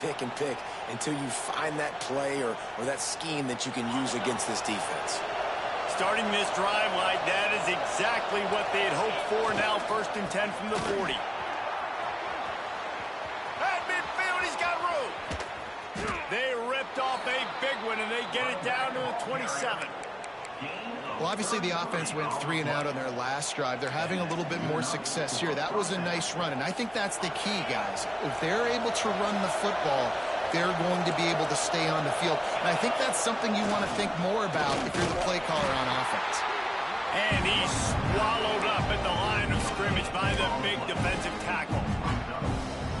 pick until you find that play or that scheme that you can use against this defense. Starting this drive like that is exactly what they had hoped for. Now 1st and 10 from the 40. At midfield, he's got room. They ripped off a big one, and they get it down to the 27. Well, obviously the offense went 3 and out on their last drive. They're having a little bit more success here. That was a nice run, and I think that's the key, guys. If they're able to run the football, they're going to be able to stay on the field. And I think that's something you want to think more about if you're the play caller on offense. And he's swallowed up at the line of scrimmage by the big defensive tackle.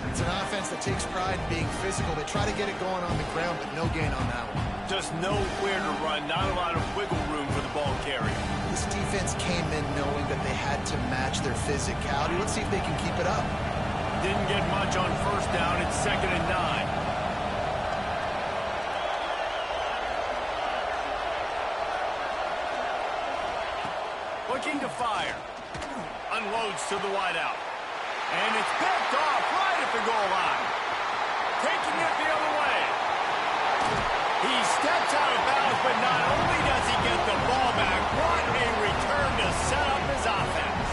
It's an offense that takes pride in being physical. They try to get it going on the ground, but no gain on that one. Just nowhere to run, not a lot of wiggle room for the ball carrier. This defense came in knowing that they had to match their physicality. Let's see if they can keep it up. Didn't get much on 1st down. It's 2nd and 9. Looking to fire. Unloads to the wideout. And it's picked off right at the goal line. Taking it the other way. He steps out of bounds, but not only does he get the ball back, what a return to set up his offense.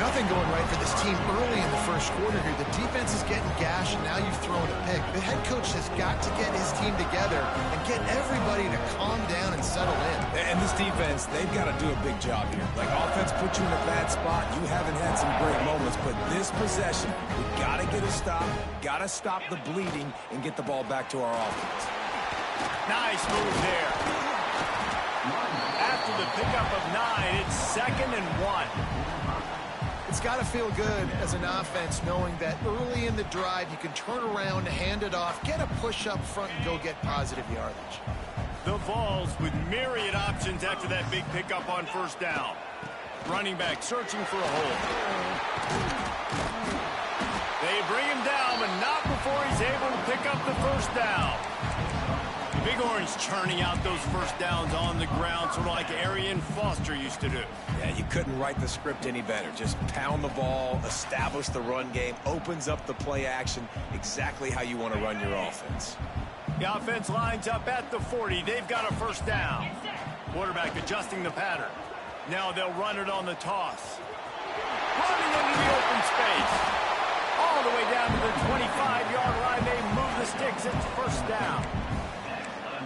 Nothing going right for this team early in the 1st quarter here. The defense is getting gashed, and now you've thrown a pick. The head coach has got to get his team together and get everybody to calm down and settle in. And this defense, they've got to do a big job here. Like, offense put you in a bad spot. You haven't had some great moments, but this possession, we got to get a stop, got to stop the bleeding, and get the ball back to our offense. Nice move there. After the pickup of 9, it's 2nd and 1. It's got to feel good as an offense knowing that early in the drive you can turn around, hand it off, get a push up front, and go get positive yardage. The Vols with myriad options after that big pickup on 1st down. Running back searching for a hole. They bring him down, but not before he's able to pick up the 1st down. Big Orange churning out those 1st downs on the ground, sort of like Arian Foster used to do. Yeah, you couldn't write the script any better. Just pound the ball, establish the run game, opens up the play action, exactly how you want to run your offense. The offense lines up at the 40. They've got a 1st down. Quarterback adjusting the pattern. Now they'll run it on the toss. Running into the open space. All the way down to the 25-yard line. They move the sticks. It's 1st down.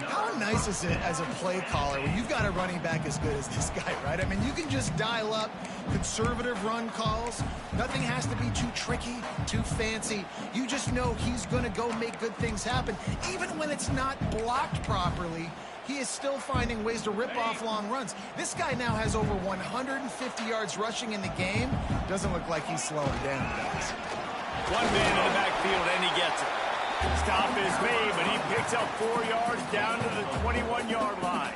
How nice is it as a play caller when you've got a running back as good as this guy, right? I mean, you can just dial up conservative run calls. Nothing has to be too tricky, too fancy. You just know he's going to go make good things happen. Even when it's not blocked properly, he is still finding ways to rip off long runs. This guy now has over 150 yards rushing in the game. Doesn't look like he's slowing down, guys. One man in the backfield, and he gets it. Stop is made, but he picks up 4 yards down to the 21-yard line.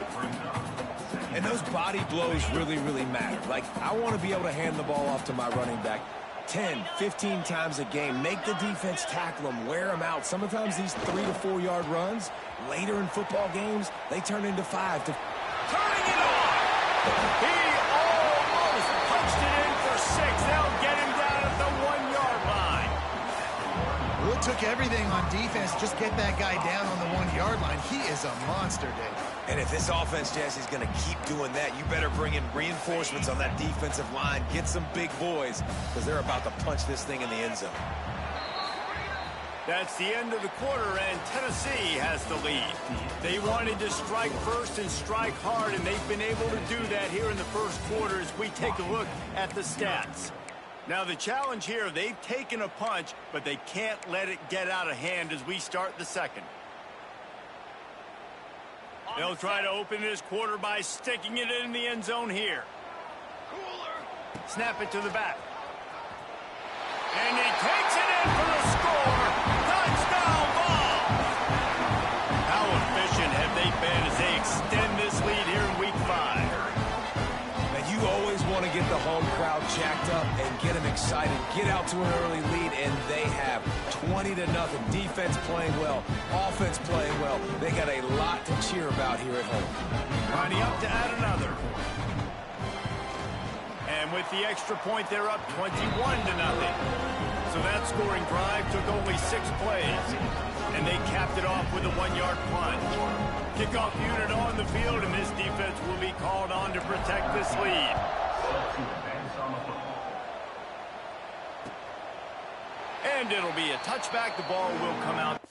And those body blows really, really matter. Like, I want to be able to hand the ball off to my running back 10, 15 times a game. Make the defense tackle him, wear him out. Sometimes these 3 to 4 yard runs, later in football games, they turn into 5 to... Turning it on! He almost punched it in for 6. They'll get him down at the 1-yard line. Well, it took everything on defense. Just get that guy down on the 1-yard line. He is a monster, Dave. And if this offense, Jesse's going to keep doing that, you better bring in reinforcements on that defensive line. Get some big boys, because they're about to punch this thing in the end zone. That's the end of the quarter, and Tennessee has the lead. They wanted to strike first and strike hard, and they've been able to do that here in the 1st quarter as we take a look at the stats. Now, the challenge here, they've taken a punch, but they can't let it get out of hand as we start the 2nd. They'll try to open this quarter by sticking it in the end zone here. Snap it to the back. And he takes it in for the score. Touchdown ball. How efficient have they been as they extend this lead here in week 5? And you always want to get the home crowd jacked up and get them excited. Get out to an early lead, and they have 20-0. Defense playing well, offense playing well. They got a lot to cheer about here at home. Lining up to add another. And with the extra point, they're up 21-0. So that scoring drive took only 6 plays. off with a 1-yard plunge. Kickoff unit on the field, and this defense will be called on to protect this lead. And it'll be a touchback. The ball will come out.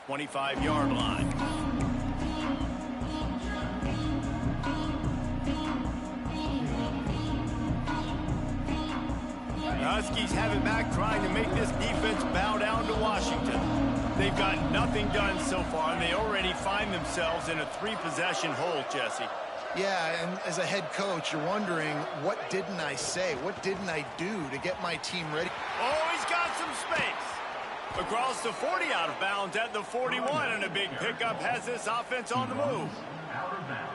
.25-yard line. The Huskies have it back, trying to make this defense bow down to Washington. They've got nothing done so far, and they already find themselves in a 3-possession hole, Jesse. Yeah, and as a head coach, you're wondering, what didn't I say? What didn't I do to get my team ready? Oh, he's got some space. Across the 40, out of bounds at the 41, and a big pickup has this offense on the move.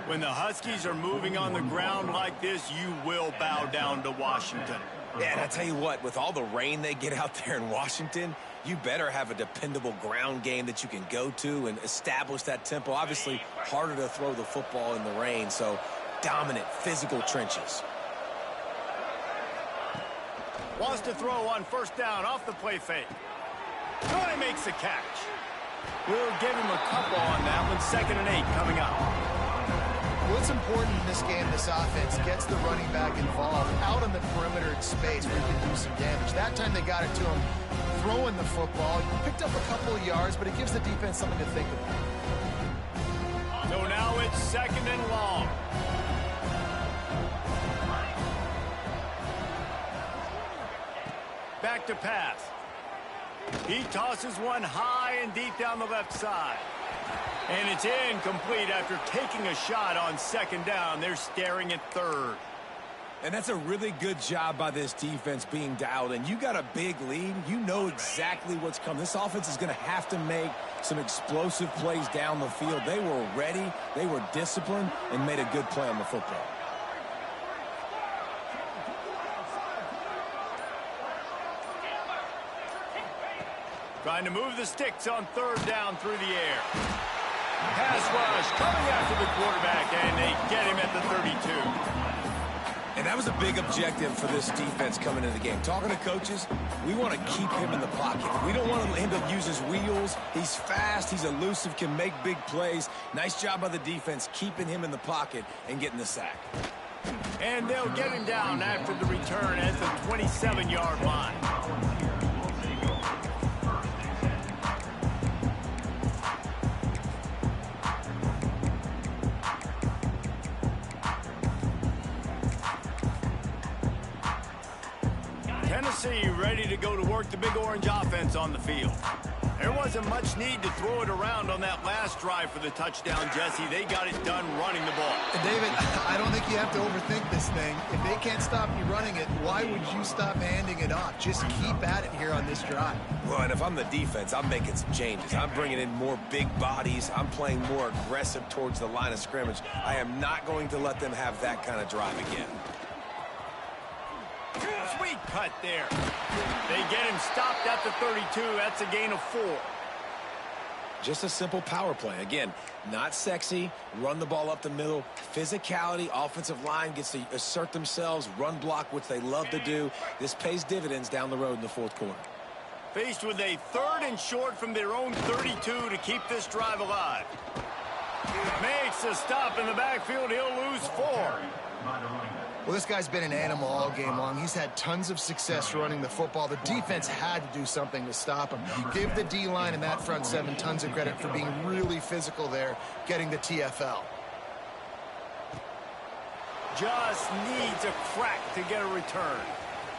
When the Huskies are moving on the ground like this, you will bow down to Washington. Yeah, and I tell you what, with all the rain they get out there in Washington, you better have a dependable ground game that you can go to and establish that tempo. Obviously, harder to throw the football in the rain, so dominant, physical trenches. Wants to throw on first down off the play fake. Troy makes the catch. We'll give him a couple on that one. 2nd and 8 coming up. What's important in this game, this offense gets the running back involved out on the perimeter in space where he can do some damage. That time they got it to him throwing the football. He picked up a couple of yards, but it gives the defense something to think about. So now it's 2nd and long. Back to pass. He tosses one high and deep down the left side. And it's incomplete after taking a shot on 2nd down. They're staring at 3rd. And that's a really good job by this defense being dialed in. You got a big lead. You know exactly what's coming. This offense is going to have to make some explosive plays down the field. They were ready, they were disciplined, and made a good play on the football. Trying to move the sticks on 3rd down through the air. Pass rush coming after the quarterback, and they get him at the 32. And that was a big objective for this defense coming into the game. Talking to coaches, we want to keep him in the pocket. We don't want him to use his wheels. He's fast, he's elusive, can make big plays. Nice job by the defense keeping him in the pocket and getting the sack. And they'll get him down after the return at the 27-yard line. Tennessee ready to go to work the big orange offense on the field. There wasn't much need to throw it around on that last drive for the touchdown, Jesse. They got it done running the ball. And David, I don't think you have to overthink this thing. If they can't stop you running it, why would you stop handing it off? Just keep at it here on this drive. Well, and if I'm the defense, I'm making some changes. I'm bringing in more big bodies. I'm playing more aggressive towards the line of scrimmage. I am not going to let them have that kind of drive again. Sweet cut there. They get him stopped at the 32. That's a gain of 4. Just a simple power play. Again, not sexy. Run the ball up the middle. Physicality. Offensive line gets to assert themselves. Run block, which they love to do. This pays dividends down the road in the 4th quarter. Faced with a 3rd and short from their own 32 to keep this drive alive. Makes a stop in the backfield. He'll lose 4. Well, this guy's been an animal all game long. He's had tons of success running the football. The defense had to do something to stop him. Give the D-line and that front 7 tons of credit for being really physical there, getting the TFL. Just needs a crack to get a return.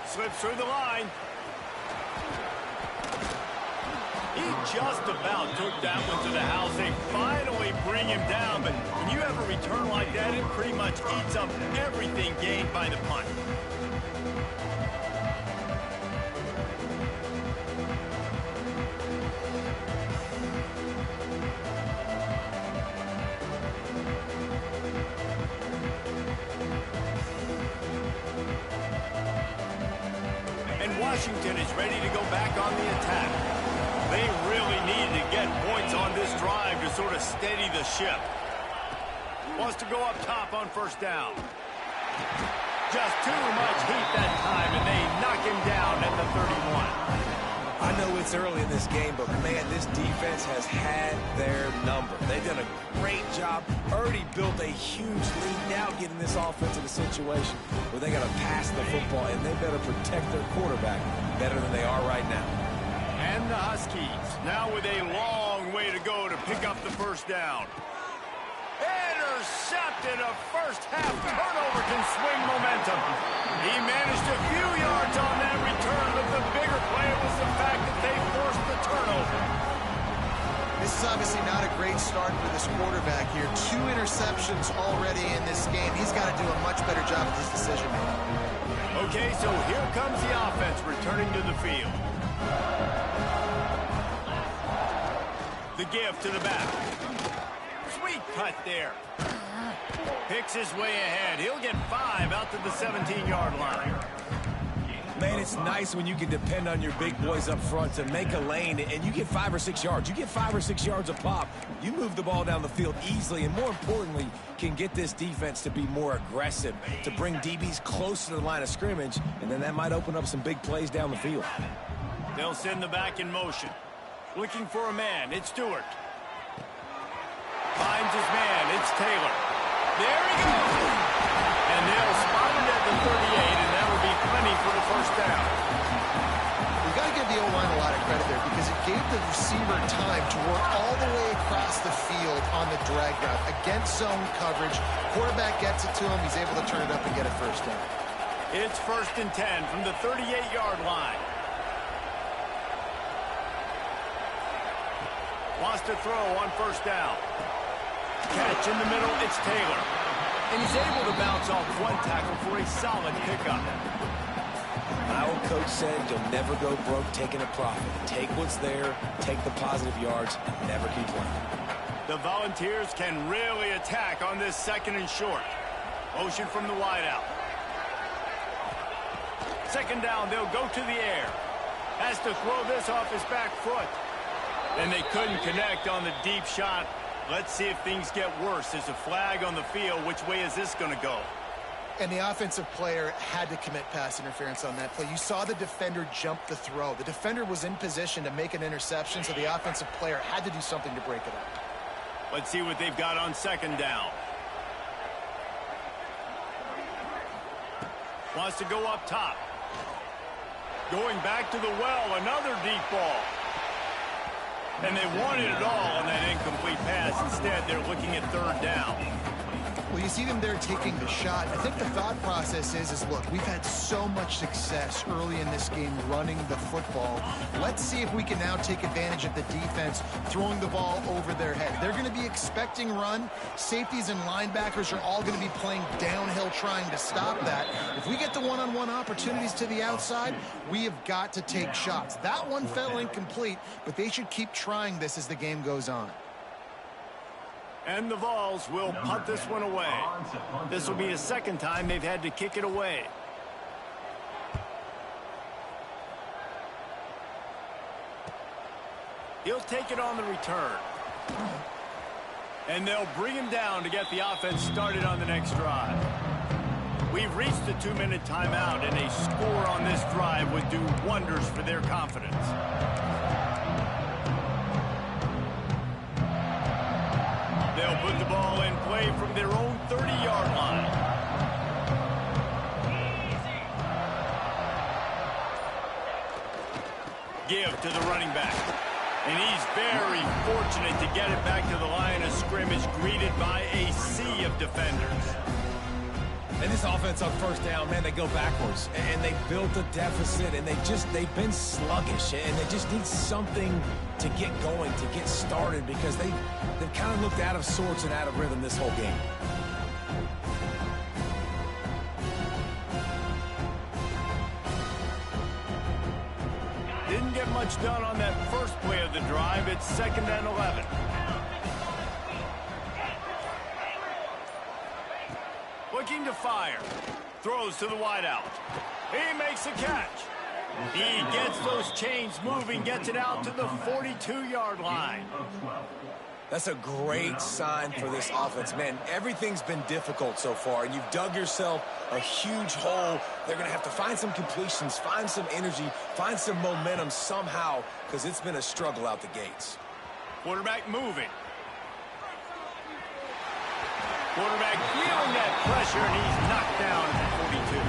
Slips through the line. He just about took that one to the house. They finally bring him down, but when you have a return like that, it pretty much eats up everything gained by the punt. Washington is ready to go back on the attack. They really need to get points on this drive to sort of steady the ship. Wants to go up top on first down. Just too much heat that time, and they knock him down at the 31. I know it's early in this game, but man, this defense has had their number. They've done a great job, already built a huge lead, now getting this offense in a situation where they got to pass the football, and they better protect their quarterback better than they are right now. And the Huskies, now with a long way to go to pick up the first down. Intercepted. A first half turnover can swing momentum. He managed a few yards on that return, but the bigger play was the fact that they forced the turnover. This is obviously not a great start for this quarterback here. 2 interceptions already in this game. He's got to do a much better job with his decision-making. Okay, so here comes the offense returning to the field. The give to the back. Sweet cut there. Picks his way ahead. He'll get 5 out to the 17-yard line. Man, it's nice when you can depend on your big boys up front to make a lane, and you get 5 or 6 yards. You get 5 or 6 yards a pop. You move the ball down the field easily, and more importantly, can get this defense to be more aggressive, to bring DBs closer to the line of scrimmage, and then that might open up some big plays down the field. They'll send the back in motion. Looking for a man. It's Stewart. Finds his man. It's Taylor. There he goes. And they'll spot it at the 38, and that will be plenty for the first down. We've got to give the O-line a lot of credit there because it gave the receiver time to work all the way across the field on the drag route against zone coverage. Quarterback gets it to him. He's able to turn it up and get a first down. It's 1st and 10 from the 38-yard line. Wants to throw on first down. Catch in the middle, it's Taylor. And he's able to bounce off one tackle for a solid pickup. My old coach said you'll never go broke taking a profit. Take what's there, take the positive yards, and never complain. The Volunteers can really attack on this 2nd and short. Motion from the wideout. 2nd down, they'll go to the air. Has to throw this off his back foot. And they couldn't connect on the deep shot. Let's see if things get worse. There's a flag on the field. Which way is this going to go? And the offensive player had to commit pass interference on that play. You saw the defender jump the throw. The defender was in position to make an interception, so the offensive player had to do something to break it up. Let's see what they've got on 2nd down. Wants to go up top. Going back to the well, another deep ball. And they wanted it all on that incomplete pass. Instead, they're looking at 3rd down. Well, you see them there taking the shot. I think the thought process is look, we've had so much success early in this game running the football. Let's see if we can now take advantage of the defense throwing the ball over their head. They're going to be expecting run. Safeties and linebackers are all going to be playing downhill trying to stop that. If we get the one-on-one opportunities to the outside, we have got to take shots. That one fell incomplete, but they should keep trying this as the game goes on. And the Vols will punt this one away. This will be a 2nd time they've had to kick it away. He'll take it on the return. And they'll bring him down to get the offense started on the next drive. We've reached the 2-minute timeout, and a score on this drive would do wonders for their confidence. They'll put the ball in play from their own 30-yard line. Give to the running back. And he's very fortunate to get it back to the line of scrimmage, greeted by a sea of defenders. And this offense on first down, man, they go backwards. And they built a deficit, and they've been sluggish. And they just need something to get going, to get started, because they've kind of looked out of sorts and out of rhythm this whole game. Didn't get much done on that first play of the drive. It's 2nd and 11. Looking to fire. Throws to the wideout. He makes a catch. He gets those chains moving, gets it out to the 42-yard line. That's a great sign for this offense. Man, everything's been difficult so far, and you've dug yourself a huge hole. They're going to have to find some completions, find some energy, find some momentum somehow, because it's been a struggle out the gates. Quarterback moving. Quarterback feeling that pressure, and he's knocked down at 42.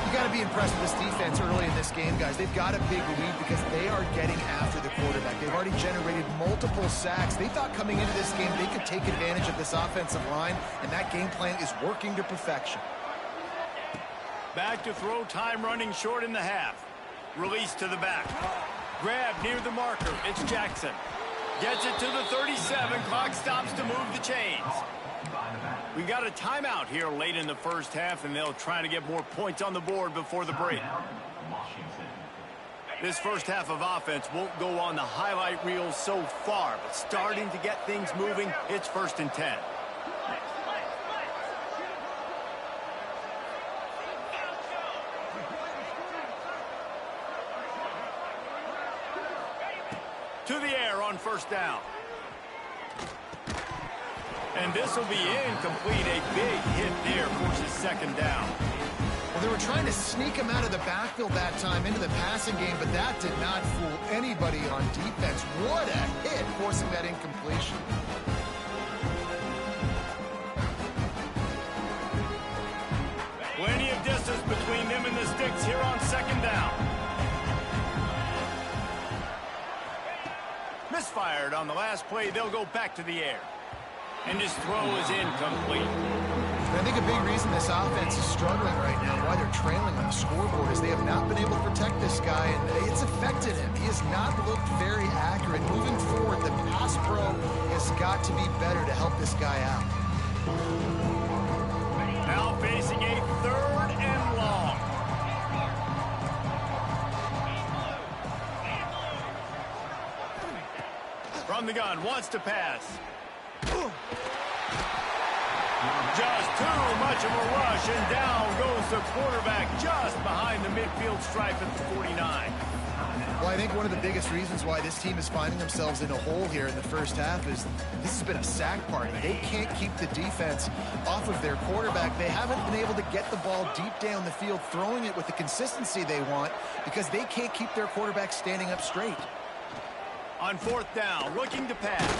You got to be impressed with this defense early in this game, guys. They've got a big lead because they are getting after the quarterback. They've already generated multiple sacks. They thought coming into this game they could take advantage of this offensive line, and that game plan is working to perfection. Back to throw, time running short in the half. Release to the back. Grab near the marker. It's Jackson. Gets it to the 37. Clock stops to move the chains. We got a timeout here late in the first half, and they'll try to get more points on the board before the break. This first half of offense won't go on the highlight reel so far, but starting to get things moving, it's 1st and 10. To the air on first down. And this will be incomplete. A big hit there forces 2nd down. Well, they were trying to sneak him out of the backfield that time into the passing game, but that did not fool anybody on defense. What a hit, forcing that incompletion. Plenty of distance between them and the sticks here on 2nd down. Misfired on the last play. They'll go back to the air. And his throw is incomplete. I think a big reason this offense is struggling right now, why they're trailing on the scoreboard, is they have not been able to protect this guy, and it's affected him. He has not looked very accurate. Moving forward, the pass pro has got to be better to help this guy out. Now facing a 3rd and long. From the gun, wants to pass. Just too much of a rush, and down goes the quarterback just behind the midfield stripe at the 49. Well, I think one of the biggest reasons why this team is finding themselves in a hole here in the first half is this has been a sack party. They can't keep the defense off of their quarterback. They haven't been able to get the ball deep down the field, throwing it with the consistency they want, because they can't keep their quarterback standing up straight. On 4th down, looking to pass.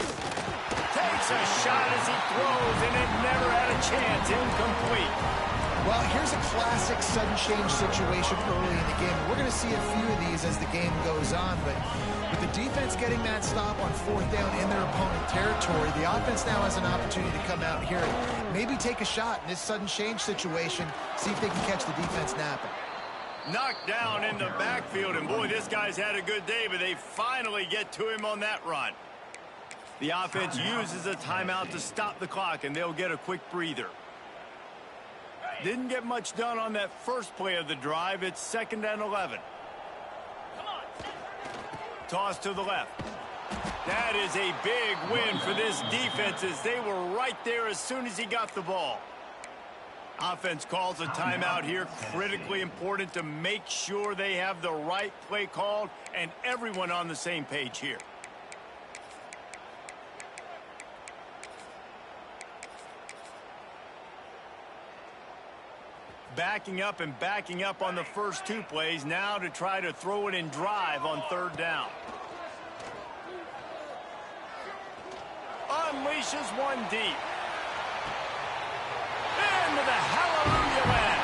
Takes a shot as he throws, and it never had a chance. Incomplete. Well, here's a classic sudden change situation early in the game. We're going to see a few of these as the game goes on, but with the defense getting that stop on 4th down in their opponent territory, the offense now has an opportunity to come out here and maybe take a shot in this sudden change situation, see if they can catch the defense napping. Knocked down in the backfield, and boy, this guy's had a good day, but they finally get to him on that run. The offense uses a timeout to stop the clock, and they'll get a quick breather. Didn't get much done on that first play of the drive. It's 2nd and 11. Toss to the left. That is a big win for this defense, as they were right there as soon as he got the ball. Offense calls a timeout here. Critically important to make sure they have the right play called and everyone on the same page here. Backing up and backing up on the first 2 plays, now to try to throw it in drive on 3rd down. Unleashes one deep. Into the hallelujah land.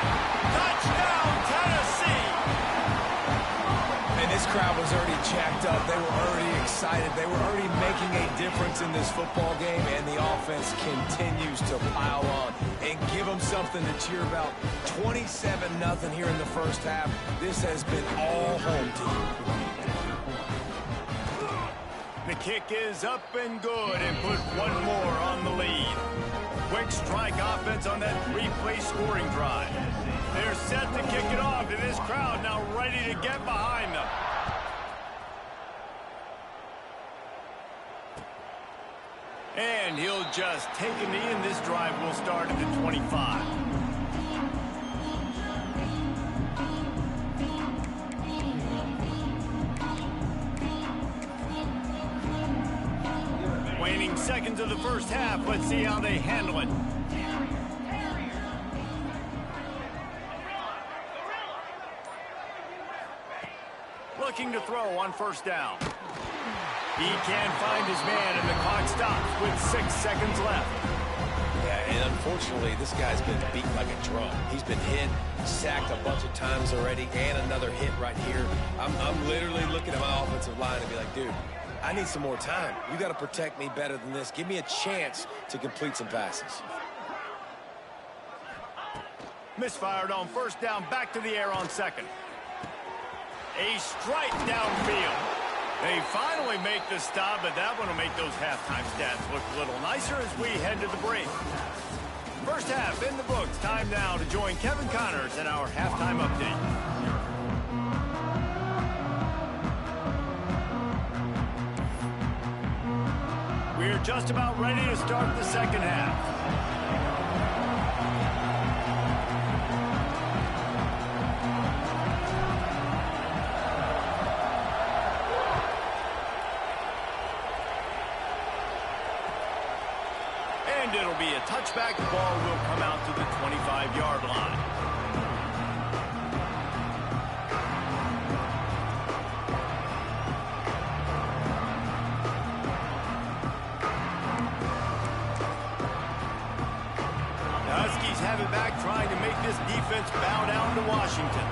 Touchdown, Tennessee. And this crowd was already jacked up. They were already excited. They were already making a difference in this football game, and the offense continues to pile on and give them something to cheer about. 27-0 here in the first half. This has been all home team. The kick is up and good and put one more on the lead. Quick strike offense on that three-play scoring drive. They're set to kick it off, and this crowd now ready to get behind them. And he'll just take a knee, and this drive will start at the 25. Waning seconds of the first half. Let's see how they handle it. Looking to throw on first down. He can't find his man, and the clock stops with 6 seconds left. Yeah, and unfortunately, this guy's been beaten like a drum. He's been hit, sacked a bunch of times already, and another hit right here. I'm literally looking at my offensive line and be like, dude, I need some more time. You got to protect me better than this. Give me a chance to complete some passes. Misfired on first down, back to the air on second. A strike downfield. They finally make the stop, but that one will make those halftime stats look a little nicer as we head to the break. First half in the books. Time now to join Kevin Connors in our halftime update. We're just about ready to start the second half. And it'll be a touchback. The ball will come out to the 25-yard line. Have it back, trying to make this defense bow down to Washington.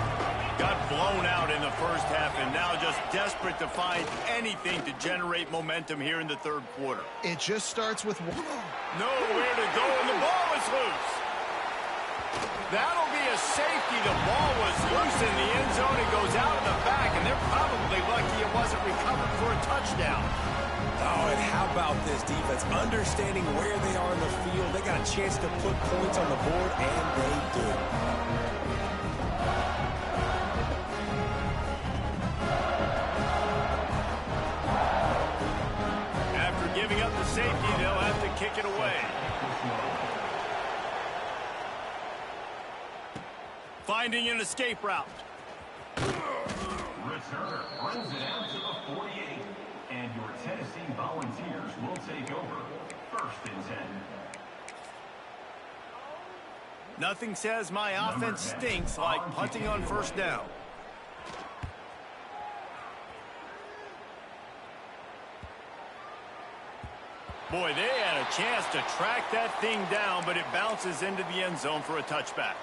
Got blown out in the first half, and now just desperate to find anything to generate momentum here in the third quarter. It just starts with one. Nowhere to go, and the ball is loose. That'll be a safety. The ball was loose in the end zone. It goes out in the back, and they're probably lucky it wasn't recovered for a touchdown. Oh, and how about this defense? Understanding where they are in the field. They got a chance to put points on the board, and they did. After giving up the safety, they'll have to kick it away. Finding an escape route. Returner runs it out to the 48. And your Tennessee Volunteers will take over. 1st and 10. Nothing says my offense stinks like punting on first down. Boy, they had a chance to track that thing down, but it bounces into the end zone for a touchback.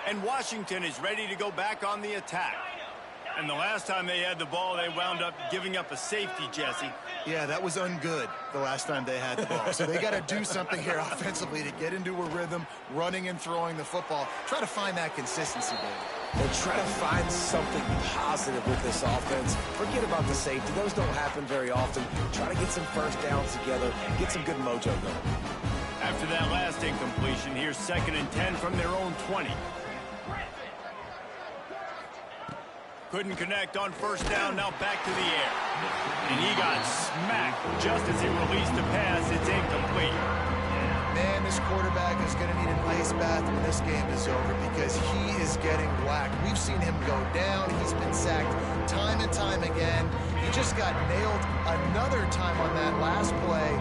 And Washington is ready to go back on the attack. And the last time they had the ball, they wound up giving up a safety, Jesse. Yeah, that was ungood the last time they had the ball. So they got to do something here offensively to get into a rhythm, running and throwing the football. Try to find that consistency, David. Or try to find something positive with this offense. Forget about the safety. Those don't happen very often. Try to get some first downs together, get some good mojo going. After that last incompletion, here's 2nd and 10 from their own 20. Couldn't connect on first down, now back to the air. And he got smacked just as he released the pass. It's incomplete. Man, this quarterback is going to need an ice bath when this game is over because he is getting whacked. We've seen him go down. He's been sacked time and time again. He just got nailed another time on that last play.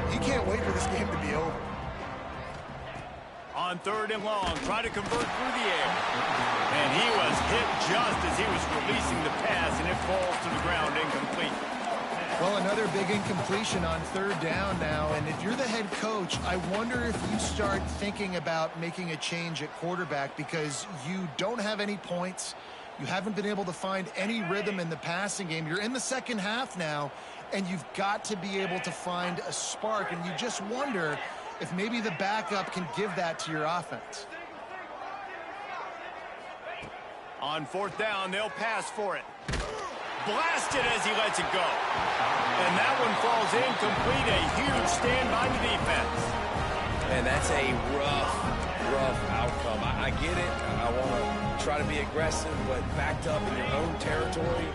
He can't wait for this game to be over. On 3rd and long, try to convert through the air. And he was hit just as he was releasing the pass, and it falls to the ground incomplete. Well, another big incompletion on 3rd down now, and if you're the head coach, I wonder if you start thinking about making a change at quarterback because you don't have any points. You haven't been able to find any rhythm in the passing game. You're in the second half now, and you've got to be able to find a spark, and you just wonder if maybe the backup can give that to your offense. On fourth down, they'll pass for it. Blasted as he lets it go. And that one falls incomplete. A huge stand by the defense. And that's a rough outcome. I get it. I want to try to be aggressive, but backed up in your own territory,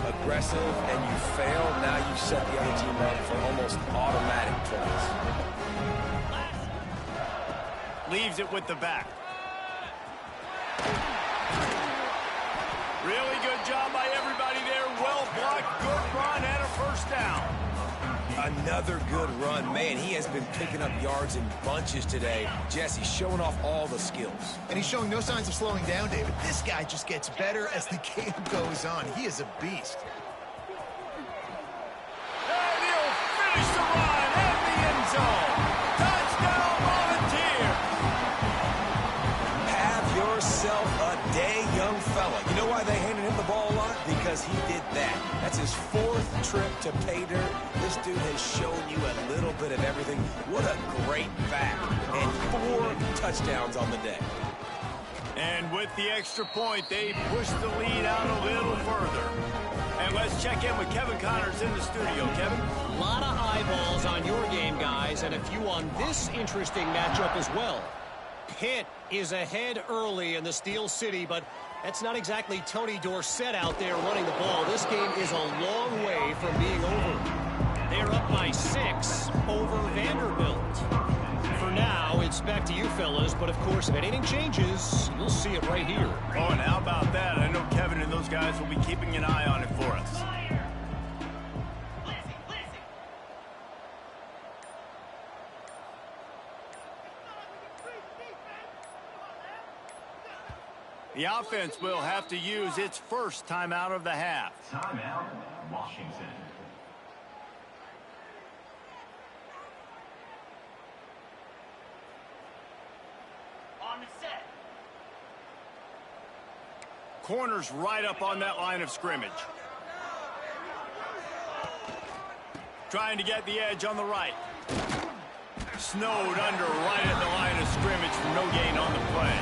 aggressive, and you fail, now you've set the other team up for almost automatic points. Leaves it with the back. Really good job by everybody there. Well blocked, good run, and a first down. Another good run. Man, he has been picking up yards in bunches today. Jesse's showing off all the skills. And he's showing no signs of slowing down, David. This guy just gets better as the game goes on. He is a beast. And he'll finish the run at the end zone. Touchdown, Volunteer. Have yourself a day, young fella. You know why they handed him the ball a lot? Because he did that. That's his 4th trip to pay dirt. This dude has shown you a little bit of everything. What a great back. And 4 touchdowns on the day. And with the extra point, they push the lead out a little further. And let's check in with Kevin Connors in the studio. Kevin? A lot of eyeballs on your game, guys, and a few on this interesting matchup as well. Pitt is ahead early in the Steel City, but that's not exactly Tony Dorsett out there running the ball. This game is a long way from being over. They're up by 6 over Vanderbilt. For now, it's back to you fellas, but of course, if anything changes, you'll see it right here. Oh, and how about that? I know Kevin and those guys will be keeping an eye on it for us. The offense will have to use its first timeout of the half. Timeout, Washington. On the set. Corners right up on that line of scrimmage. Trying to get the edge on the right. Snowed under right at the line of scrimmage for no gain on the play.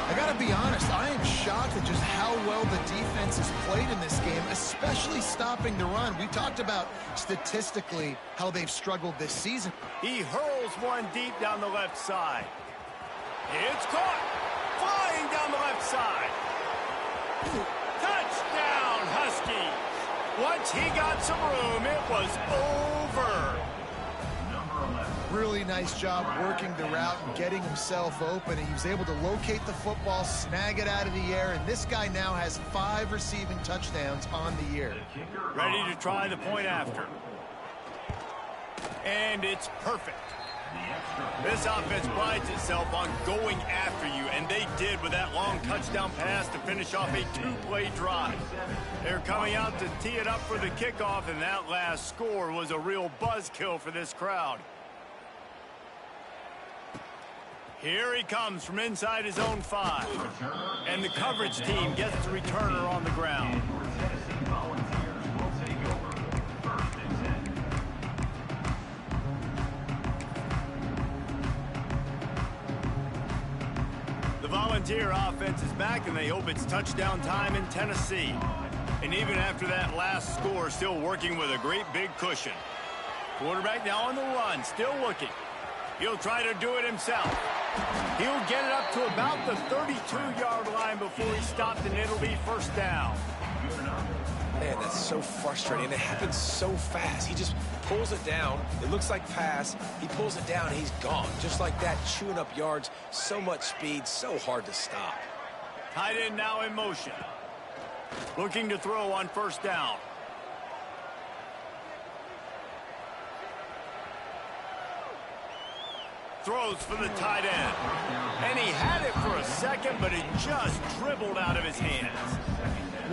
I gotta be honest, I am shocked at just how well the defense has played in this game, especially stopping the run. We talked about statistically how they've struggled this season. He hurls one deep down the left side. It's caught. Flying down the left side. Touchdown, Huskies. Once he got some room, it was over. Really nice job working the route and getting himself open. And he was able to locate the football, snag it out of the air, and this guy now has 5 receiving touchdowns on the year. Ready to try the point after. And it's perfect. This offense prides itself on going after you, and they did with that long touchdown pass to finish off a 2-play drive. They're coming out to tee it up for the kickoff, and that last score was a real buzzkill for this crowd. Here he comes from inside his own 5. And the coverage team gets the returner on the ground. The Volunteer offense is back, and they hope it's touchdown time in Tennessee. And even after that last score, still working with a great big cushion. Quarterback now on the run, still looking. He'll try to do it himself. He'll get it up to about the 32-yard line before he stopped, and it'll be first down. Man, that's so frustrating. It happens so fast. He just pulls it down. It looks like pass. He pulls it down, and he's gone. Just like that, chewing up yards. So much speed, so hard to stop. Tight end now in motion. Looking to throw on first down. Throws for the tight end. And he had it for a second, but it just dribbled out of his hands.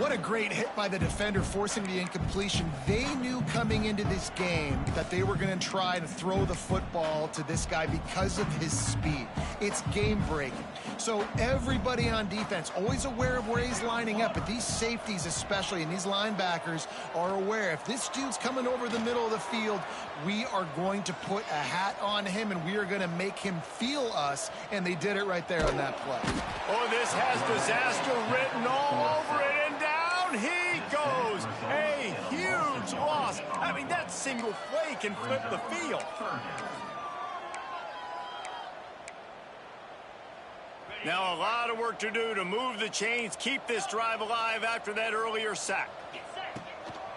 What a great hit by the defender, forcing the incompletion. They knew coming into this game that they were going to try to throw the football to this guy because of his speed. It's game-breaking. So everybody on defense, always aware of where he's lining up, but these safeties especially, and these linebackers are aware. If this dude's coming over the middle of the field, we are going to put a hat on him, and we are going to make him feel us, and they did it right there on that play. Oh, this has disaster written all over it, and down he goes. A huge loss. I mean, that single play can flip the field. Now a lot of work to do to move the chains, keep this drive alive after that earlier sack.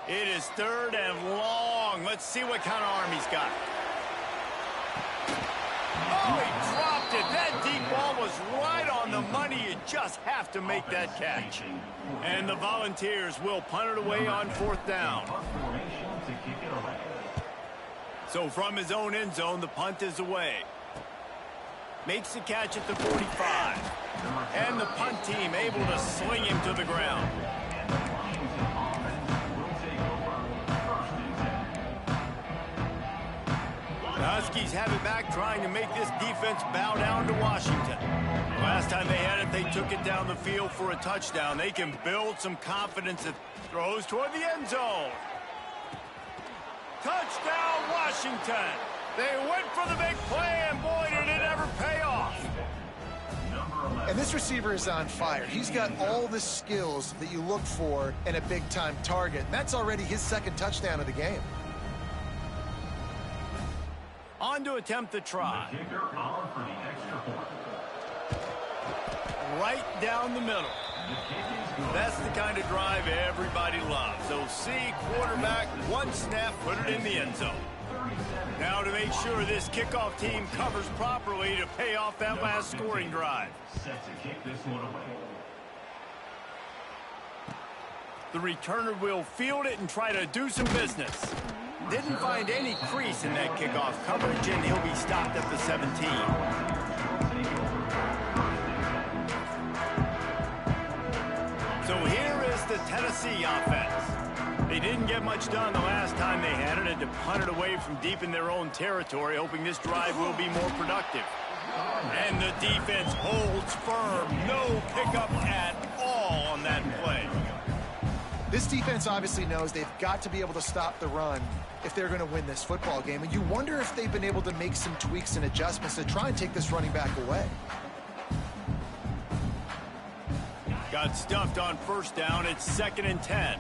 It is 3rd and long. Let's see what kind of arm he's got. Oh, he dropped it. That deep ball was right on the money. You just have to make that catch. And the Volunteers will punt it away on 4th down. So from his own end zone, the punt is away. Makes the catch at the 45. And the punt team able to sling him to the ground. The Huskies have it back, trying to make this defense bow down to Washington. Last time they had it, they took it down the field for a touchdown. They can build some confidence that throws toward the end zone. Touchdown, Washington! They went for the big play, and boy, did it ever pay off. And this receiver is on fire. He's got all the skills that you look for in a big-time target. And that's already his 2nd touchdown of the game. On to attempt the try. Right down the middle. That's the kind of drive everybody loves. So see, quarterback, one snap, put it in the end zone. Now to make sure this kickoff team covers properly to pay off that last scoring drive. The returner will field it and try to do some business. Didn't find any crease in that kickoff coverage, and he'll be stopped at the 17. So here is the Tennessee offense. They didn't get much done the last time they had it, and to punt it away from deep in their own territory, hoping this drive will be more productive. And the defense holds firm. No pickup at all on that play. This defense obviously knows they've got to be able to stop the run if they're going to win this football game. And you wonder if they've been able to make some tweaks and adjustments to try and take this running back away. Got stuffed on 1st down. It's 2nd and 10.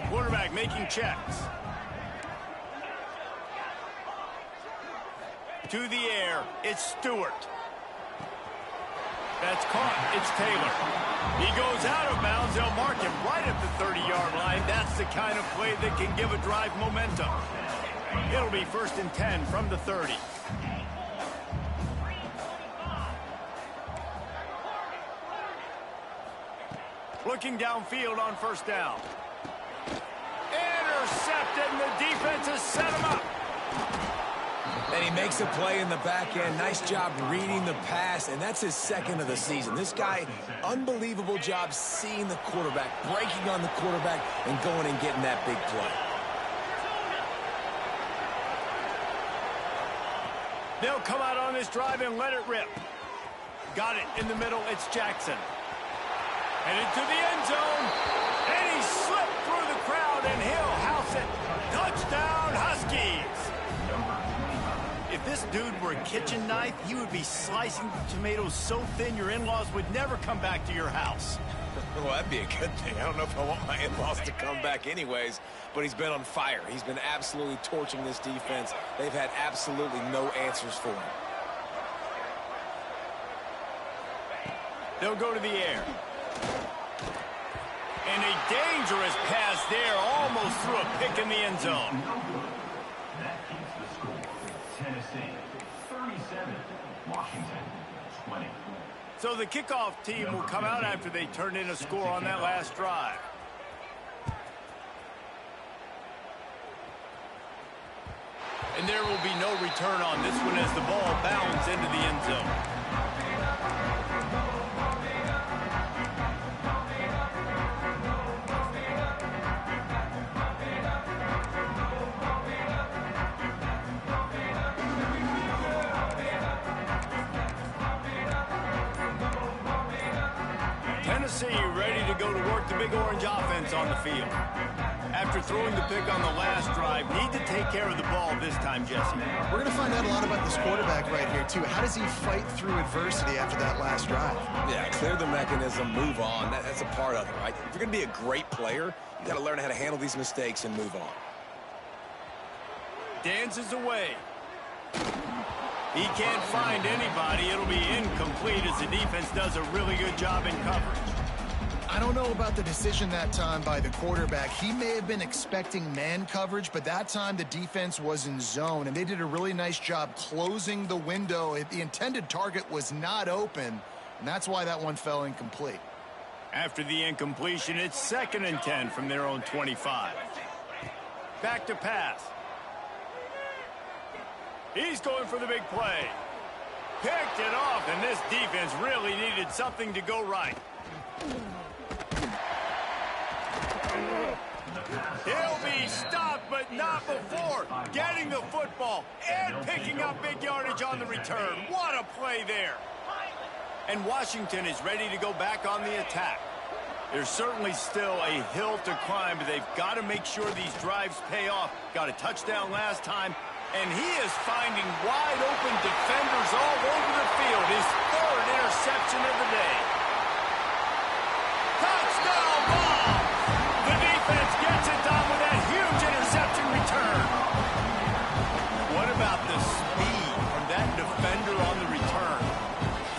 Quarterback making checks. To the air, it's Stewart. That's caught. It's Taylor. He goes out of bounds. They'll mark him right at the 30-yard line. That's the kind of play that can give a drive momentum. It'll be 1st and 10 from the 30. Looking downfield on 1st down. Intercepted, and the defense has set him up. And he makes a play in the back end. Nice job reading the pass, and that's his 2nd of the season. This guy, unbelievable job seeing the quarterback, breaking on the quarterback, and going and getting that big play. They'll come out on this drive and let it rip. Got it in the middle. It's Jackson. Headed to the end zone. And he slipped through the crowd, and he'll house it. Touchdown, Huskies. If this dude were a kitchen knife, he would be slicing tomatoes so thin your in-laws would never come back to your house. Well, that'd be a good thing. I don't know if I want my in-laws to come back anyways, but he's been on fire. He's been absolutely torching this defense. They've had absolutely no answers for him. They'll go to the air. And a dangerous pass there, almost threw a pick in the end zone. That keeps the score. Tennessee 37, Washington 20. So the kickoff team will come out after they turn in a score on that last drive. And there will be no return on this one as the ball bounds into the end zone. Tennessee ready to go to work the Big Orange offense on the field. After throwing the pick on the last drive, need to take care of the ball this time, Jesse. We're going to find out a lot about this quarterback right here, too. How does he fight through adversity after that last drive? Yeah, clear the mechanism, move on. That's a part of it, right? If you're going to be a great player, you got to learn how to handle these mistakes and move on. Dances away. He can't find anybody. It'll be incomplete as the defense does a really good job in coverage. I don't know about the decision that time by the quarterback. He may have been expecting man coverage, but that time the defense was in zone, and they did a really nice job closing the window. The intended target was not open, and that's why that one fell incomplete. After the incompletion, it's 2nd and 10 from their own 25. Back to pass. He's going for the big play. Picked it off, and this defense really needed something to go right. He'll be stopped, but not before getting the football and picking up big yardage on the return. What a play there. And Washington is ready to go back on the attack. There's certainly still a hill to climb, but they've got to make sure these drives pay off. Got a touchdown last time, and he is finding wide-open defenders all over the field. His 3rd interception of the day. Touchdown ball! The defense gets it done with that huge interception return. What about the speed from that defender on the return?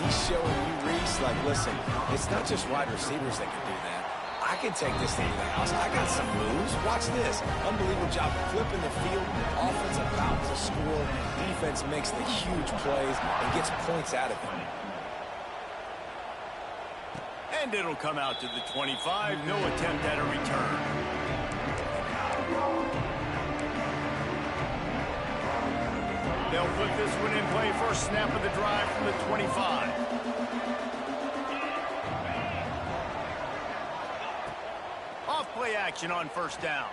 He's showing you, Reese, like, listen, it's not just wide receivers that can do that. I can take this thing to the house. I got some moves. Watch this. Unbelievable job flipping the field. Offense about to score. Defense makes the huge plays and gets points out of it. And it'll come out to the 25. No attempt at a return. They'll put this one in play. First snap of the drive from the 25. Off-play action on 1st down.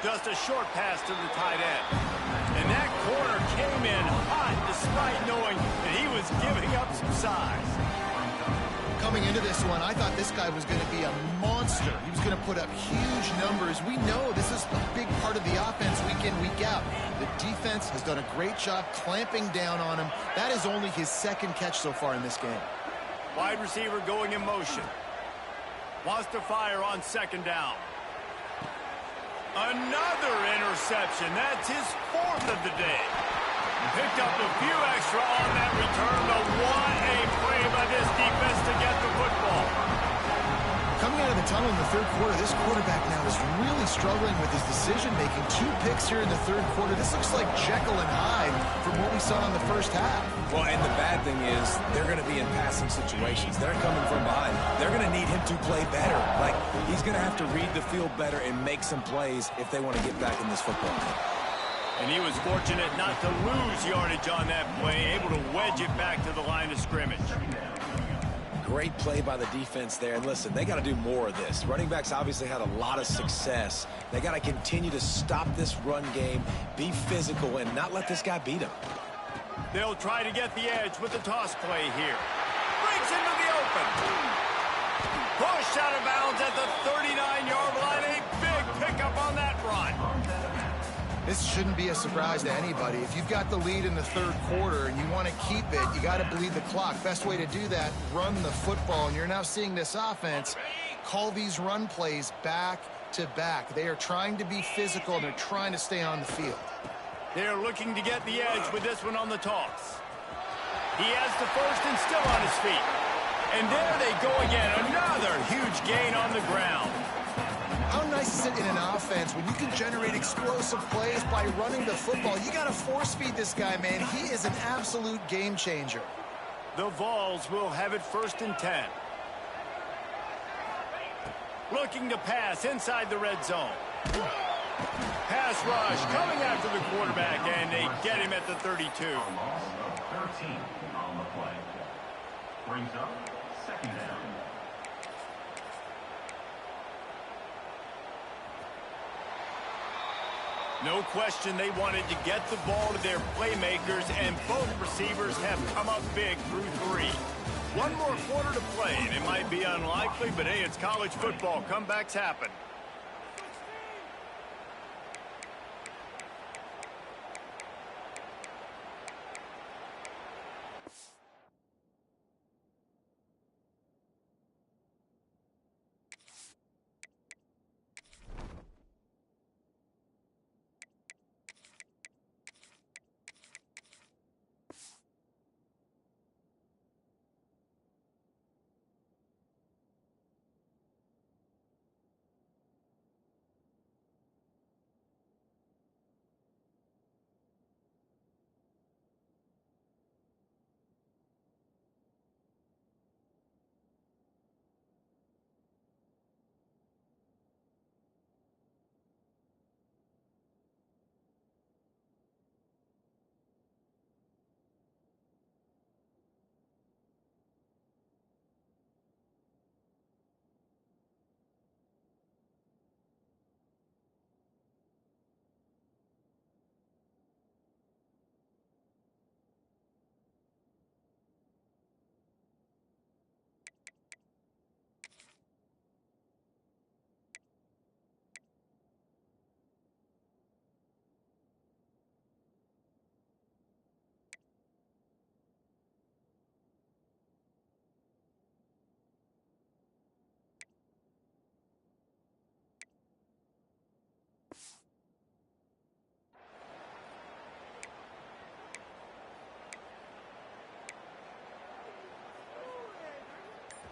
Just a short pass to the tight end. And that corner came in hot despite knowing that he was giving up some size. Coming into this one, I thought this guy was going to be a monster. He was going to put up huge numbers. We know this is a big part of the offense week in, week out. The defense has done a great job clamping down on him. That is only his 2nd catch so far in this game. Wide receiver going in motion. Wants to fire on 2nd down. Another interception. That's his 4th of the day. Picked up a few extra on that return, but what a play by this defense to get the football. Coming out of the tunnel in the 3rd quarter, this quarterback now is really struggling with his decision-making. 2 picks here in the 3rd quarter. This looks like Jekyll and Hyde from what we saw in the 1st half. Well, and the bad thing is they're going to be in passing situations. They're coming from behind. They're going to need him to play better. Like, he's going to have to read the field better and make some plays if they want to get back in this football game. And he was fortunate not to lose yardage on that play, able to wedge it back to the line of scrimmage. Great play by the defense there. And listen, they got to do more of this. Running backs obviously had a lot of success. They got to continue to stop this run game, be physical, and not let this guy beat them. They'll try to get the edge with the toss play here. Breaks into the open. Pushed out of bounds at the 39-yard line. A big pickup on that run. This shouldn't be a surprise to anybody. If you've got the lead in the 3rd quarter and you want to keep it, you got to bleed the clock. Best way to do that, run the football. And you're now seeing this offense call these run plays back to back. They are trying to be physical, and they're trying to stay on the field. They're looking to get the edge with this one on the toss. He has the 1st and still on his feet. And there they go again. Another huge gain on the ground. How nice is it in an offense when you can generate explosive plays by running the football? You got to force feed this guy, man. He is an absolute game changer. The Vols will have it 1st and 10. Looking to pass inside the red zone. Pass rush coming after the quarterback, and they get him at the 32. 13 on the play. Brings up 2nd down. No question they wanted to get the ball to their playmakers, and both receivers have come up big through 3. One more quarter to play, and it might be unlikely, but hey, it's college football. Comebacks happen.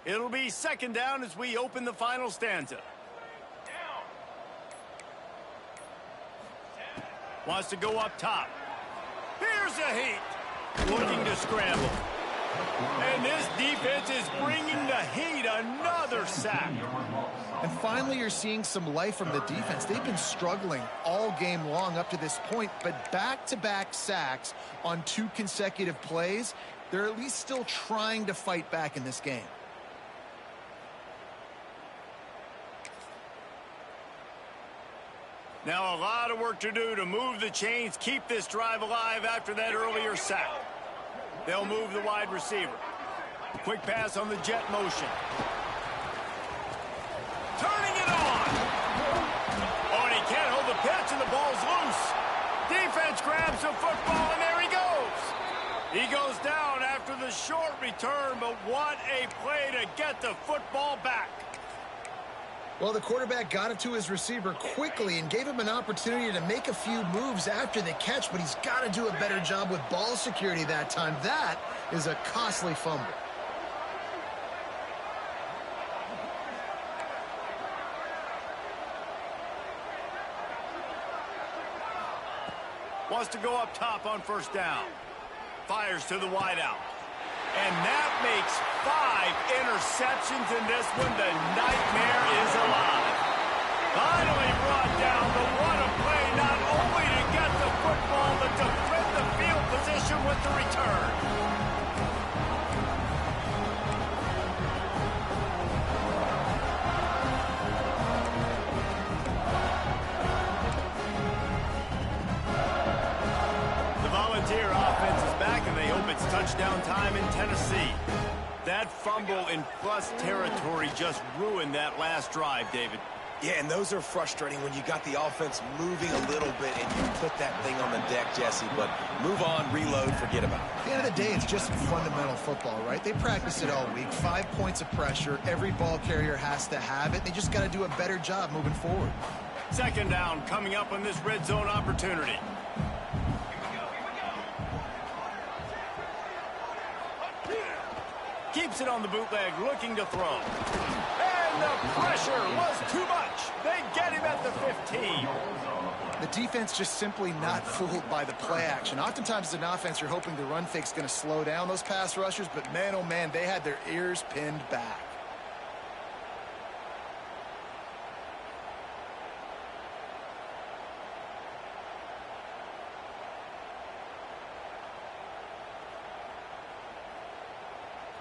It'll be second down as we open the final stanza. Wants to go up top. Here's a heat. Looking to scramble. And this defense is bringing the heat. Another sack. And finally, you're seeing some life from the defense. They've been struggling all game long up to this point, but back-to-back sacks on 2 consecutive plays, they're at least still trying to fight back in this game. Now a lot of work to do to move the chains, keep this drive alive after that earlier sack. They'll move the wide receiver. Quick pass on the jet motion. Turning it on. Oh, and he can't hold the pitch, and the ball's loose. Defense grabs the football, and there he goes. He goes down after the short return, but what a play to get the football back. Well, the quarterback got it to his receiver quickly and gave him an opportunity to make a few moves after the catch, but he's got to do a better job with ball security that time. That is a costly fumble. Wants to go up top on first down. Fires to the wideout. And that makes 5 interceptions in this one. The nightmare is alive. Finally brought down, but what a play, not only to get the football, but to flip the field position with the return. The Volunteer offense is back, and they hope it's touchdown time in Tennessee. That fumble in plus territory just ruined that last drive, David. Yeah, and those are frustrating when you got the offense moving a little bit and you put that thing on the deck, Jesse. But move on, reload, forget about it. At the end of the day, it's just fundamental football, right? They practice it all week. 5 points of pressure. Every ball carrier has to have it. They just got to do a better job moving forward. Second down coming up on this red zone opportunity. Keeps it on the bootleg, looking to throw. And the pressure was too much. They get him at the 15. The defense just simply not fooled by the play action. Oftentimes, as an offense, you're hoping the run fake's going to slow down those pass rushers, but man, oh man, they had their ears pinned back.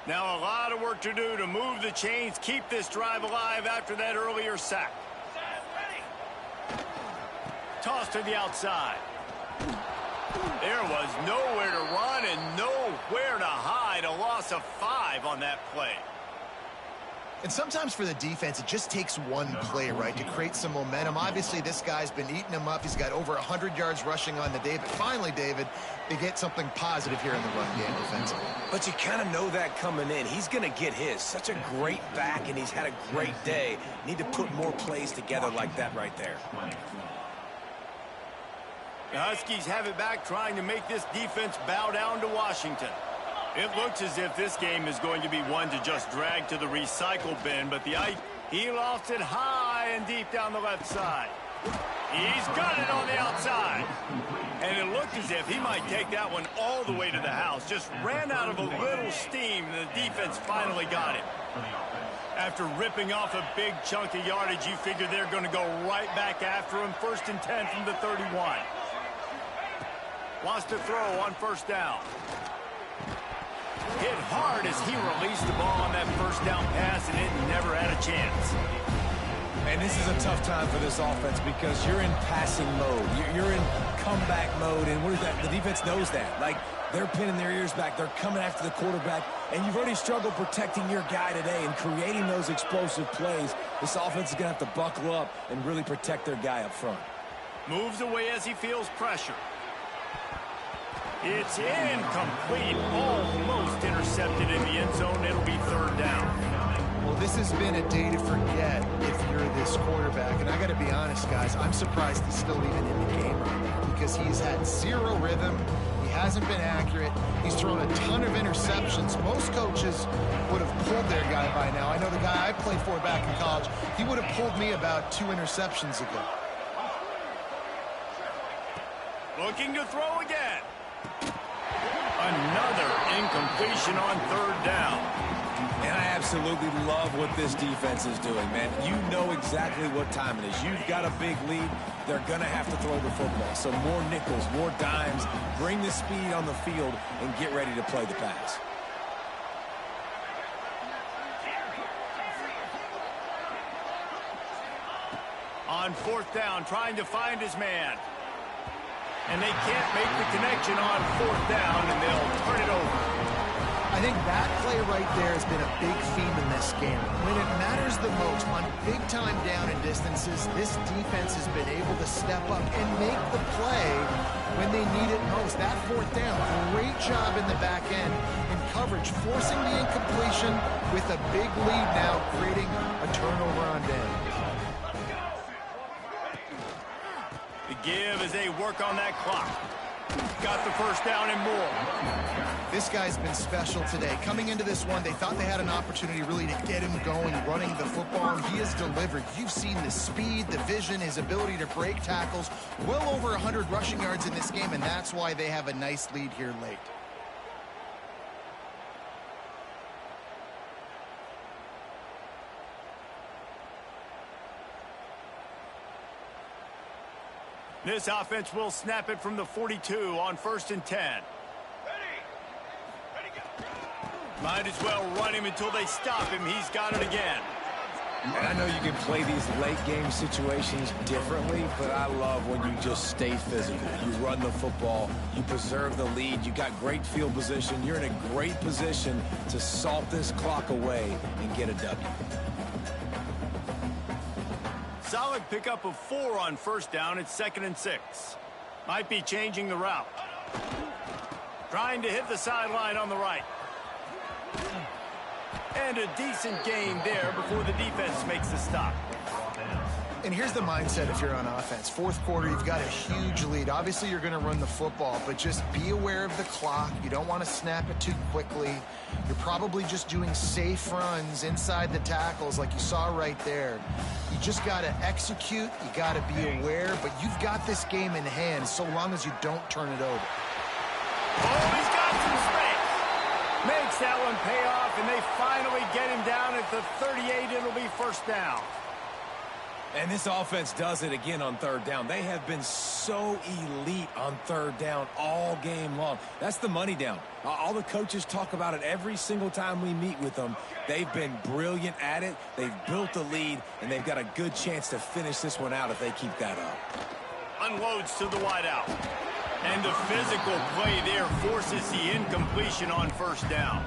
Now a lot of work to do to move the chains, keep this drive alive after that earlier sack. toss to the outside. There was nowhere to run and nowhere to hide. A loss of 5 on that play. And sometimes for the defense, it just takes one play, right, to create some momentum. Obviously, this guy's been eating them up. He's got over 100 yards rushing on the day. But finally, David, they get something positive here in the run game defensively. But you kind of know that coming in. He's going to get his. Such a great back, and he's had a great day. Need to put more plays together like that right there. The Huskies have it back, trying to make this defense bow down to Washington. It looks as if this game is going to be one to just drag to the recycle bin, but he lost it high and deep down the left side. He's got it on the outside. And it looked as if he might take that one all the way to the house. Just ran out of a little steam, and the defense finally got him. After ripping off a big chunk of yardage, you figure they're going to go right back after him. 1st and 10 from the 31. Wants to throw on 1st down. Hit hard as he released the ball on that 1st down pass, and it never had a chance. And this is a tough time for this offense because you're in passing mode. You're in comeback mode, and what is that? The defense knows that. Like, they're pinning their ears back. They're coming after the quarterback, and you've already struggled protecting your guy today and creating those explosive plays. This offense is going to have to buckle up and really protect their guy up front. Moves away as he feels pressure. It's incomplete, almost intercepted in the end zone. It'll be 3rd down. Well, this has been a day to forget if you're this quarterback. And I got to be honest, guys, I'm surprised he's still even in the game right now because he's had 0 rhythm. He hasn't been accurate. He's thrown a ton of interceptions. Most coaches would have pulled their guy by now. I know the guy I played for back in college, he would have pulled me about 2 interceptions ago. Looking to throw again. Another incompletion on 3rd down. And I absolutely love what this defense is doing, man. You know exactly what time it is. You've got a big lead. They're going to have to throw the football. So more nickels, more dimes. Bring the speed on the field and get ready to play the pass. On 4th down, trying to find his man. And they can't make the connection on 4th down, and they'll turn it over. I think that play right there has been a big theme in this game. When it matters the most, on big-time down and distances, this defense has been able to step up and make the play when they need it most. That 4th down, great job in the back end in coverage, forcing the incompletion with a big lead now, creating a turnover on down. The give as they work on that clock. Got the 1st down and more. This guy's been special today. Coming into this one, they thought they had an opportunity really to get him going, running the football, and he has delivered. You've seen the speed, the vision, his ability to break tackles. Well over 100 rushing yards in this game, and that's why they have a nice lead here late. This offense will snap it from the 42 on 1st and 10. Might as well run him until they stop him. He's got it again. And I know you can play these late-game situations differently, but I love when you just stay physical. You run the football. You preserve the lead. You got great field position. You're in a great position to salt this clock away and get a W. Solid pickup of 4 on 1st down. It's 2nd and 6. Might be changing the route. Trying to hit the sideline on the right. And a decent gain there before the defense makes the stop. And here's the mindset if you're on offense. 4th quarter, you've got a huge lead. Obviously, you're going to run the football, but just be aware of the clock. You don't want to snap it too quickly. You're probably just doing safe runs inside the tackles like you saw right there. You just got to execute. You got to be aware, but you've got this game in hand so long as you don't turn it over. Oh, he's got some space. Makes that one pay off, and they finally get him down at the 38. It'll be 1st down. And this offense does it again on 3rd down. They have been so elite on 3rd down all game long. That's the money down. All the coaches talk about it every single time we meet with them. They've been brilliant at it. They've built the lead, and they've got a good chance to finish this one out if they keep that up. Unloads to the wideout. And the physical play there forces the incompletion on first down.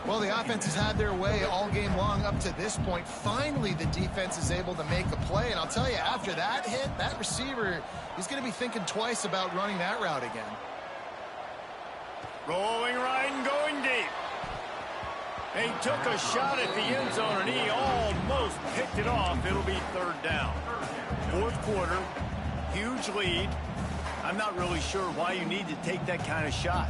Well, the offense has had their way all game long up to this point. Finally, the defense is able to make a play. And I'll tell you, after that hit, that receiver, he's going to be thinking twice about running that route again. Rolling right and going deep. He took a shot at the end zone, and he almost picked it off. It'll be third down. Fourth quarter, huge lead. I'm not really sure why you need to take that kind of shot.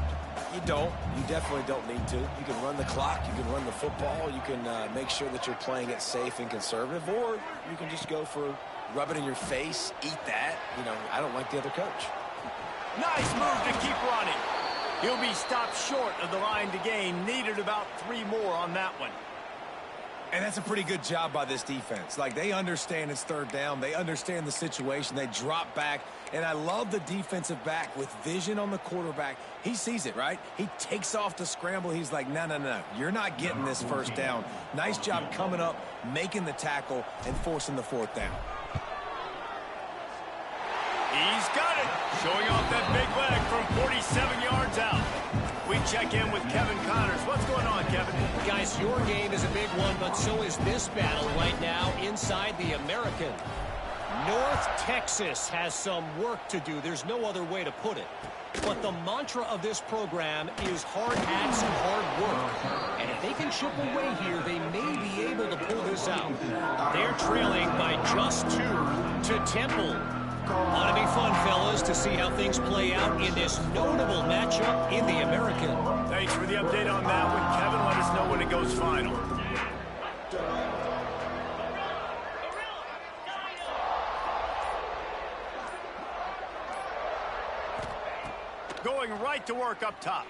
You don't. You definitely don't need to. You can run the clock. You can run the football. You can make sure that you're playing it safe and conservative, or you can just go for rub it in your face, eat that. You know, I don't like the other coach. Nice move to keep running. He'll be stopped short of the line to gain. Needed about 3 more on that one. And that's a pretty good job by this defense. Like, they understand it's third down. They understand the situation. They drop back. And I love the defensive back with vision on the quarterback. He sees it, right? He takes off the scramble. He's like, no, no, no. You're not getting this first down. Nice job coming up, making the tackle, and forcing the fourth down. He's got it. Showing off that big leg from 47 yards out. We check in with Kevin Connors. What's going on, Kevin? Guys, your game is a big one, but so is this battle right now inside the American. North Texas has some work to do. There's no other way to put it. But the mantra of this program is hard hats and hard work. And if they can chip away here, they may be able to pull this out. They're trailing by just 2 to Temple. Ought to be fun, fellas, to see how things play out in this notable matchup in the American. Thanks for the update on that one, Kevin. Let us know when it goes final. Going right to work up top.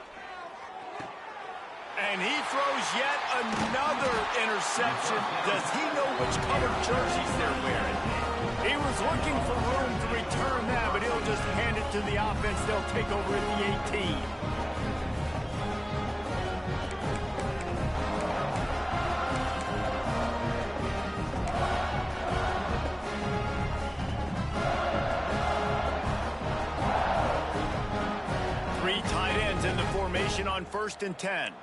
And he throws yet another interception. Does he know which colored jerseys they're wearing? He was looking for room to return that, but he'll just hand it to the offense. They'll take over at the 18. Three tight ends in the formation on 1st and 10.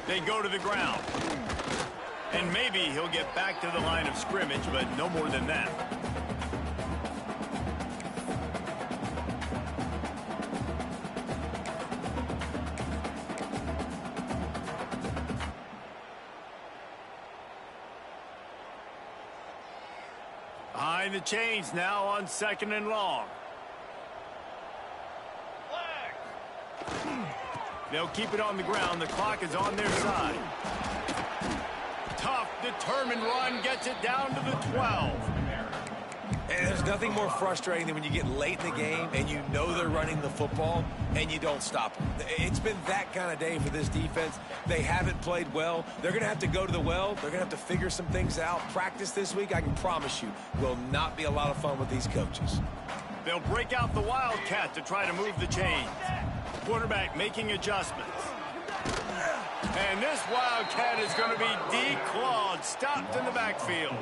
They go to the ground. And maybe he'll get back to the line of scrimmage, but no more than that. Behind the chains now on 2nd and long. They'll keep it on the ground. The clock is on their side. Tough, determined run gets it down to the 12. And there's nothing more frustrating than when you get late in the game and you know they're running the football and you don't stop them. It's been that kind of day for this defense. They haven't played well. They're going to have to go to the well. They're going to have to figure some things out. Practice this week, I can promise you, will not be a lot of fun with these coaches. They'll break out the Wildcat to try to move the chains. Quarterback making adjustments. And this Wildcat is going to be declawed, stopped in the backfield.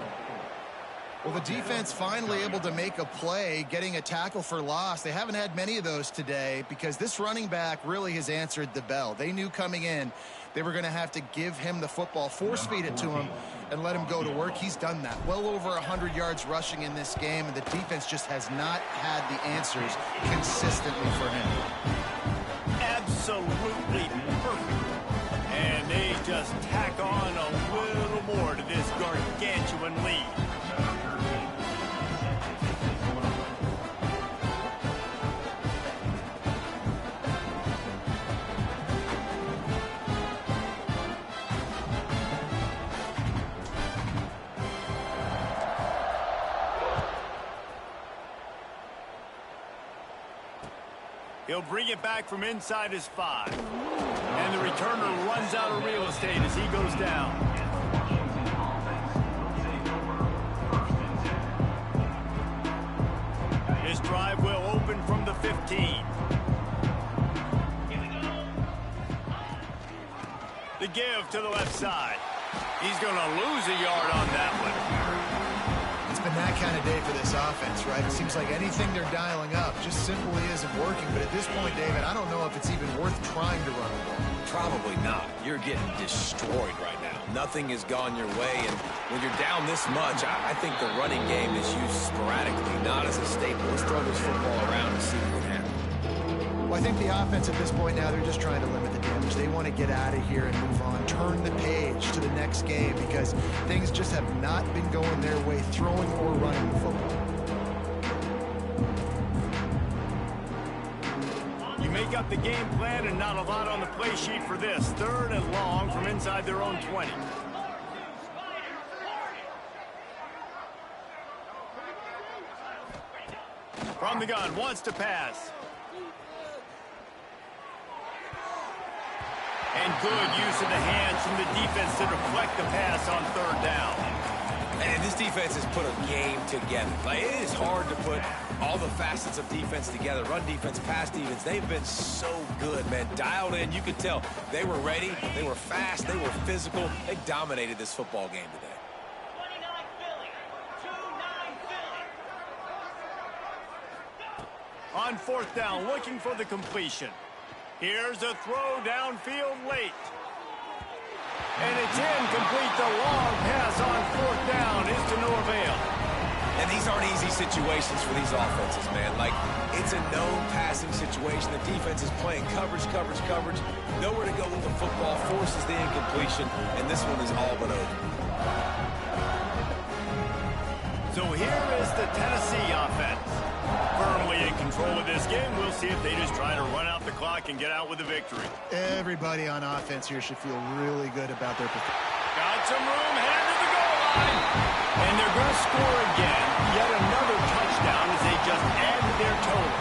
Well, the defense finally able to make a play, getting a tackle for loss. They haven't had many of those today because this running back really has answered the bell. They knew coming in they were going to have to give him the football, force feed it to him, and let him go to work. He's done that. Well over 100 yards rushing in this game, and the defense just has not had the answers consistently for him. Absolutely perfect. And they just tack on a little more to this gargantuan lead. He'll bring it back from inside his 5. And the returner runs out of real estate as he goes down. His drive will open from the 15. The give to the left side. He's going to lose a yard on that one. It's been that kind of day for this offense, right? It seems like anything they're dialing up just simply isn't working. But at this point, David, I don't know if it's even worth trying to run the ball. Probably not. You're getting destroyed right now. Nothing has gone your way, and when you're down this much, I think the running game is used sporadically, not as a staple. Let's throw this football around and see what can happen. Well, I think the offense at this point now, they're just trying to limit the damage. They want to get out of here and move on, turn the page to the next game because things just have not been going their way, throwing or running the football. You make up the game plan and not a lot on the play sheet for this. 3rd and long from inside their own 20. From the gun, wants to pass. And good use of the hands from the defense to deflect the pass on 3rd down. And this defense has put a game together. Like, it is hard to put all the facets of defense together. Run defense, pass defense. They've been so good, man. Dialed in. You could tell they were ready. They were fast. They were physical. They dominated this football game today. On 4th down, looking for the completion. Here's a throw downfield late. And it's incomplete. The long pass on 4th down is to no avail. And these aren't easy situations for these offenses, man. Like, it's a no passing situation. The defense is playing coverage. Nowhere to go with the football, forces the incompletion, and this one is all but over. So here is the Tennessee offense. Firmly in control of this game. We'll see if they just try to run out the clock and get out with a victory. Everybody on offense here should feel really good about their performance. Got some room, headed to the goal line. And they're going to score again. Yet another touchdown as they just added their total.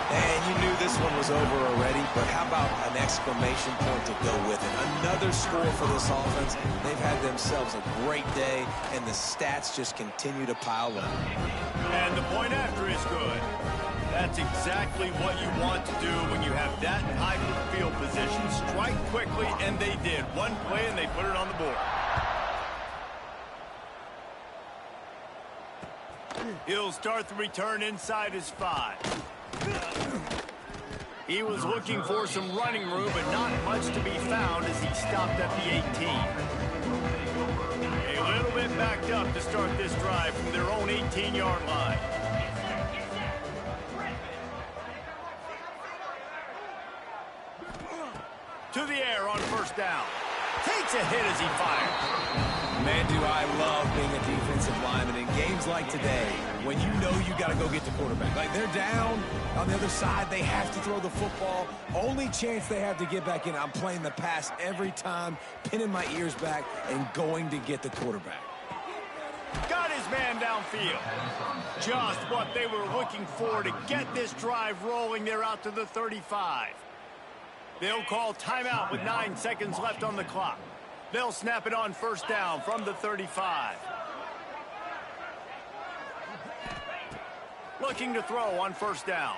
And you knew this one was over already, but how about an exclamation point to go with it? Another score for this offense. They've had themselves a great day, and the stats just continue to pile up. And the point after is good. That's exactly what you want to do when you have that type of field position. Strike quickly, and they did. One play, and they put it on the board. He'll start the return inside his 5. He was looking for some running room, but not much to be found as he stopped at the 18. A little bit backed up to start this drive from their own 18-yard line. To the air on 1st down. Takes a hit as he fires. Man, do I love being a defensive lineman in games like today when you know you got to go get the quarterback. Like, they're down on the other side. They have to throw the football. Only chance they have to get back in. I'm playing the pass every time, pinning my ears back and going to get the quarterback. Got his man downfield. Just what they were looking for to get this drive rolling. They're out to the 35. They'll call timeout with 9 seconds left on the clock. They'll snap it on 1st down from the 35. Looking to throw on 1st down.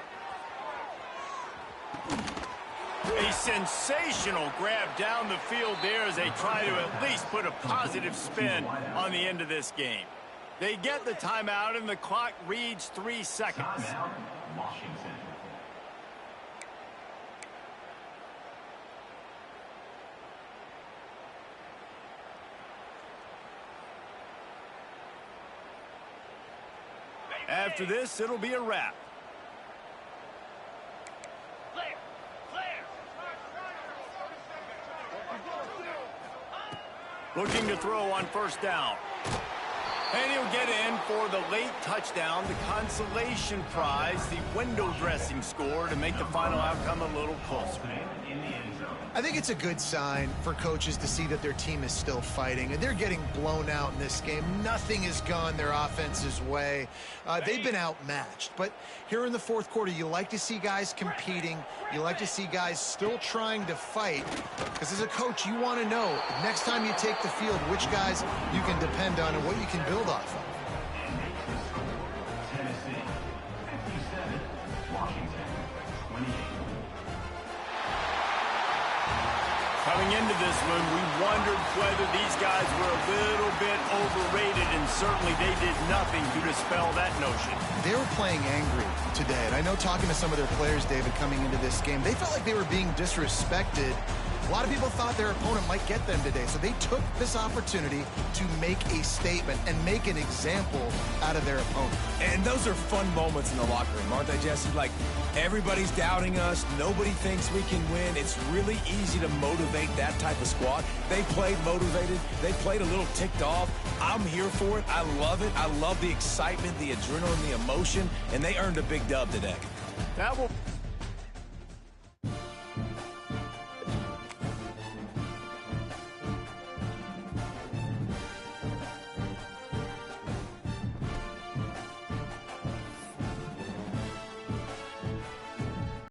A sensational grab down the field there as they try to at least put a positive spin on the end of this game. They get the timeout and the clock reads 3 seconds. Washington. After this, it'll be a wrap. Looking to throw on 1st down. And he'll get in for the late touchdown, the consolation prize, the window dressing score to make the final outcome a little closer. I think it's a good sign for coaches to see that their team is still fighting, and they're getting blown out in this game. Nothing has gone their offense's way. They've been outmatched. But here in the 4th quarter, you like to see guys competing. You like to see guys still trying to fight. Because as a coach, you want to know, next time you take the field, which guys you can depend on and what you can build off of. Tennessee, 57. Washington, 28. Coming into this one, we wondered whether these guys were a little bit overrated, and certainly they did nothing to dispel that notion. They were playing angry today, and I know talking to some of their players, David, coming into this game, they felt like they were being disrespected. A lot of people thought their opponent might get them today, so they took this opportunity to make a statement and make an example out of their opponent. And those are fun moments in the locker room, aren't they, Jesse? Like, everybody's doubting us. Nobody thinks we can win. It's really easy to motivate that type of squad. They played motivated. They played a little ticked off. I'm here for it. I love it. I love the excitement, the adrenaline, the emotion, and they earned a big dub today. That will...